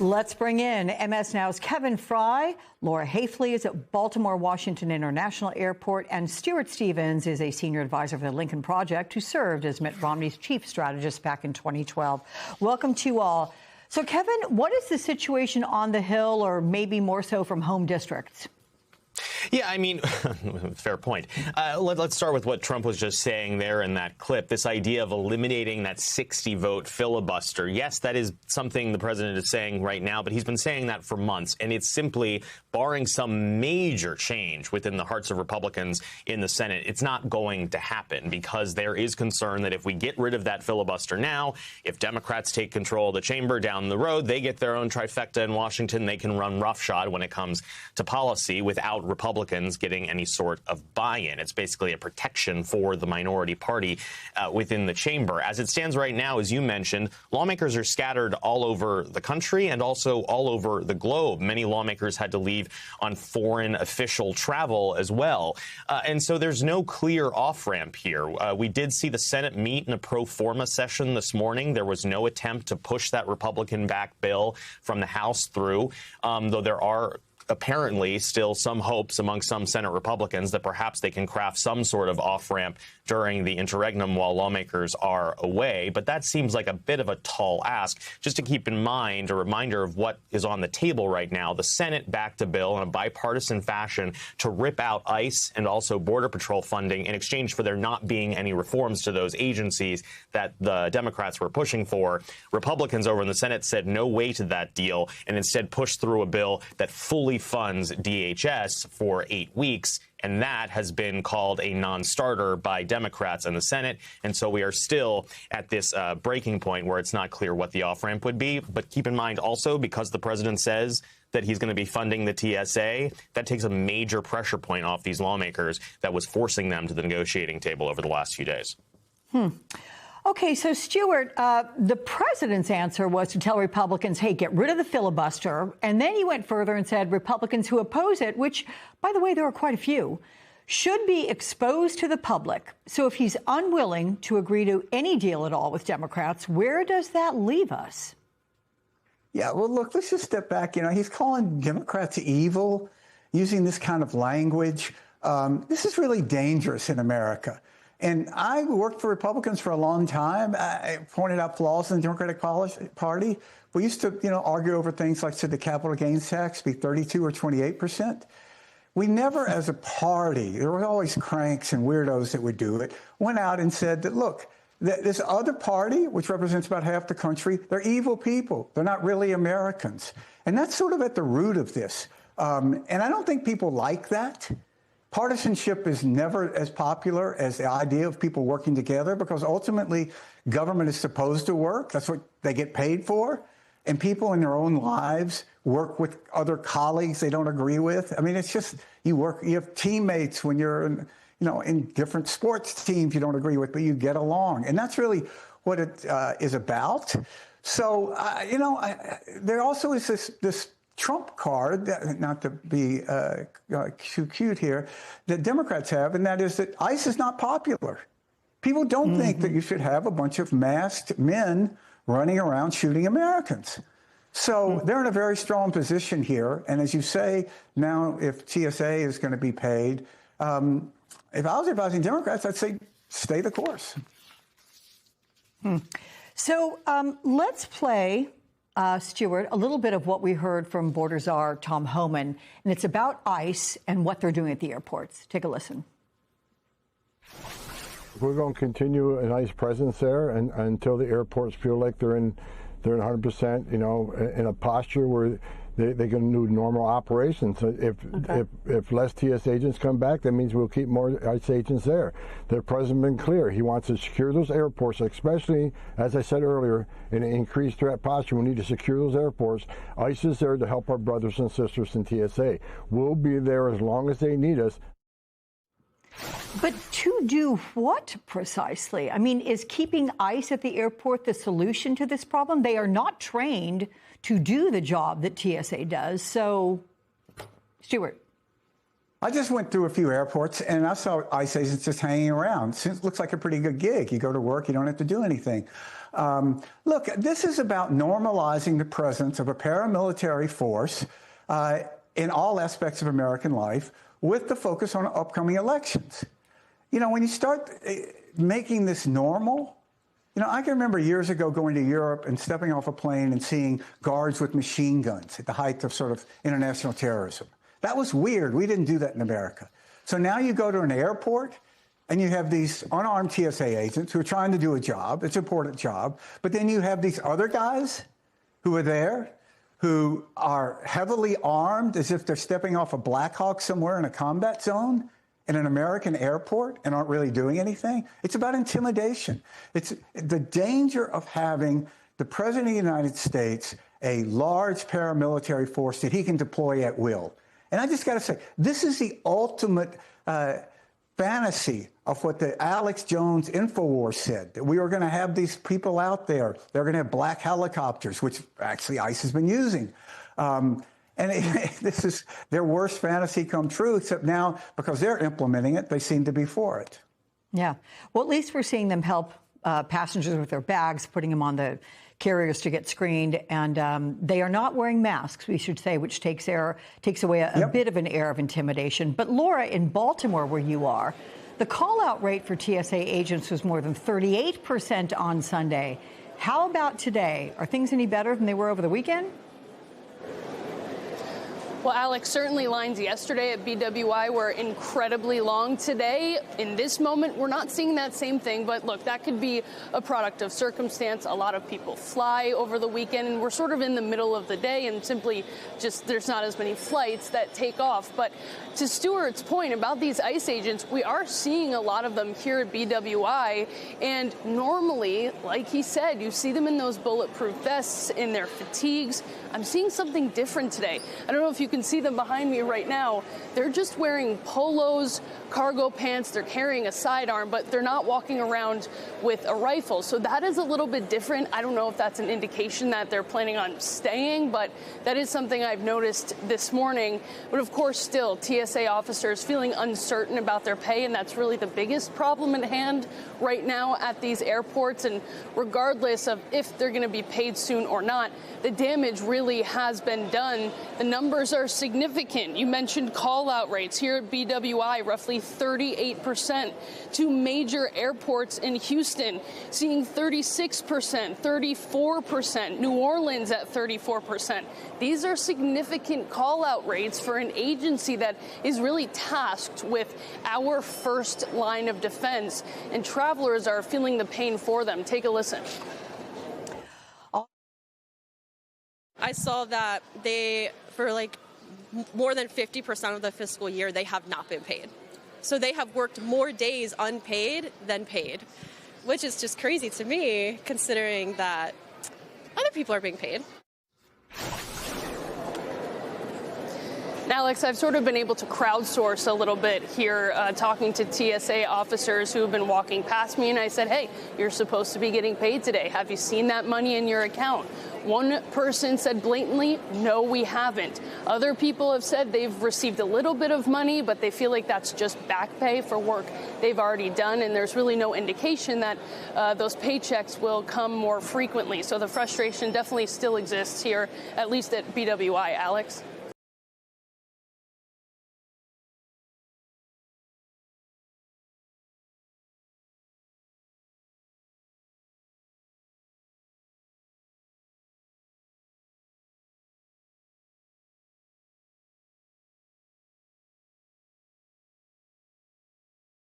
Let's bring in MS Now's Kevin Fry. Laura Hafley is at Baltimore Washington International Airport, and Stuart Stevens is a senior advisor for the Lincoln Project, who served as Mitt Romney's chief strategist back in 2012. Welcome to you all. So, Kevin, what is the situation on the Hill, or maybe more so from home districts? Yeah, I mean, fair point. Let's start with what Trump was just saying there in that clip, this idea of eliminating that 60-vote filibuster. Yes, that is something the president is saying right now, but he's been saying that for months, and it's simply barring some major change within the hearts of Republicans in the Senate. It's not going to happen because there is concern that if we get rid of that filibuster now, if Democrats take control of the chamber down the road, they get their own trifecta in Washington, they can run roughshod when it comes to policy without Republicans getting any sort of buy-in. It's basically a protection for the minority party within the chamber. As it stands right now, as you mentioned, lawmakers are scattered all over the country and also all over the globe. Many lawmakers had to leave on foreign official travel as well. And so there's no clear off-ramp here. We did see the Senate meet in a pro forma session this morning. There was no attempt to push that Republican-backed bill from the House through, though there are apparently still some hopes among some Senate Republicans that perhaps they can craft some sort of off-ramp during the interregnum while lawmakers are away. But that seems like a bit of a tall ask. Just to keep in mind, a reminder of what is on the table right now, the Senate backed a bill in a bipartisan fashion to rip out ICE and also Border Patrol funding in exchange for there not being any reforms to those agencies that the Democrats were pushing for. Republicans over in the Senate said no way to that deal and instead pushed through a bill that fully funds DHS for 8 weeks. And that has been called a non-starter by Democrats in the Senate. And so we are still at this breaking point where it's not clear what the off-ramp would be. But keep in mind also, because the president says that he's going to be funding the TSA, that takes a major pressure point off these lawmakers that was forcing them to the negotiating table over the last few days. Okay, so Stuart, the president's answer was to tell Republicans, hey, get rid of the filibuster. And then he went further and said Republicans who oppose it, which, by the way, there are quite a few, should be exposed to the public. So if he's unwilling to agree to any deal at all with Democrats, where does that leave us? Yeah, well, look, let's just step back. You know, he's calling Democrats evil, using this kind of language. This is really dangerous in America. And I worked for Republicans for a long time. I pointed out flaws in the Democratic Party. We used to, argue over things like, should the capital gains tax be 32 or 28%? We never, as a party, there were always cranks and weirdos that would do it, went out and said that, look, this other party, which represents about half the country, they're evil people. They're not really Americans. And that's sort of at the root of this. And I don't think people like that. Partisanship is never as popular as the idea of people working together, because ultimately government is supposed to work. That's what they get paid for. And people in their own lives work with other colleagues they don't agree with. I mean, it's just you have teammates when you're in different sports teams you don't agree with, but you get along. And that's really what it is about. So, there also is this Trump card, not to be too cute here, that Democrats have, and that is that ICE is not popular. People don't think that you should have a bunch of masked men running around shooting Americans. So they're in a very strong position here. And as you say, now if TSA is going to be paid, if I was advising Democrats, I'd say stay the course. So let's play, Stuart, a little bit of what we heard from border czar Tom Homan, and it's about ICE and what they're doing at the airports. Take a listen. We're going to continue an ICE presence there until the airports feel like they're in 100%, in a posture where they can do normal operations. So if less TS agents come back, that means we'll keep more ICE agents there. The president's been clear. He wants to secure those airports, especially, as I said earlier, in an increased threat posture. We need to secure those airports. ICE is there to help our brothers and sisters in TSA. We'll be there as long as they need us. But to do what precisely? I mean, is keeping ICE at the airport the solution to this problem? They are not trained to do the job that TSA does. So, Stuart. I just went through a few airports and I saw ICE agents just hanging around. It looks like a pretty good gig. You go to work, you don't have to do anything. Look, this is about normalizing the presence of a paramilitary force in all aspects of American life with the focus on upcoming elections. You know, when you start making this normal, you know, I can remember years ago going to Europe and stepping off a plane and seeing guards with machine guns at the height of sort of international terrorism. That was weird. We didn't do that in America. So now you go to an airport and you have these unarmed TSA agents who are trying to do a job. It's an important job. But then you have these other guys who are there who are heavily armed as if they're stepping off a Black Hawk somewhere in a combat zone in an American airport and aren't really doing anything. It's about intimidation. It's the danger of having the President of the United States a large paramilitary force that he can deploy at will. And I just got to say, this is the ultimate fantasy of what the Alex Jones InfoWars said, that we were going to have these people out there. They're going to have black helicopters, which actually ICE has been using. This is their worst fantasy come true, except now, because they're implementing it, they seem to be for it. Yeah. Well, at least we're seeing them help passengers with their bags, putting them on the carriers to get screened. And they are not wearing masks, we should say, which takes away a bit of an air of intimidation. But Laura, in Baltimore, where you are, the call-out rate for TSA agents was more than 38% on Sunday. How about today? Are things any better than they were over the weekend? Well, Alex, certainly lines yesterday at BWI were incredibly long. Today, in this moment, we're not seeing that same thing. But look, that could be a product of circumstance. A lot of people fly over the weekend, and we're sort of in the middle of the day, and simply just there's not as many flights that take off. But to Stuart's point about these ICE agents, we are seeing a lot of them here at BWI. And normally, like he said, you see them in those bulletproof vests, in their fatigues. I'm seeing something different today. I don't know if you can see them behind me right now. They're just wearing polos, cargo pants. They're carrying a sidearm, but they're not walking around with a rifle. So that is a little bit different. I don't know if that's an indication that they're planning on staying, but that is something I've noticed this morning. But of course, still, TSA officers feeling uncertain about their pay, and that's really the biggest problem at hand right now at these airports. And regardless of if they're going to be paid soon or not, the damage really has been done. The numbers are significant. You mentioned call-out rates here at BWI, roughly 38%. To major airports in Houston, seeing 36%, 34%. New Orleans at 34%. These are significant call-out rates for an agency that is really tasked with our first line of defense. And travelers are feeling the pain for them. Take a listen. I saw that for like more than 50% of the fiscal year, they have not been paid. So they have worked more days unpaid than paid, which is just crazy to me, considering that other people are being paid. Alex, I've sort of been able to crowdsource a little bit here, talking to TSA officers who have been walking past me, and I said, hey, you're supposed to be getting paid today. Have you seen that money in your account? One person said blatantly, no, we haven't. Other people have said they've received a little bit of money, but they feel like that's just back pay for work they've already done, and there's really no indication that those paychecks will come more frequently. So the frustration definitely still exists here, at least at BWI. Alex?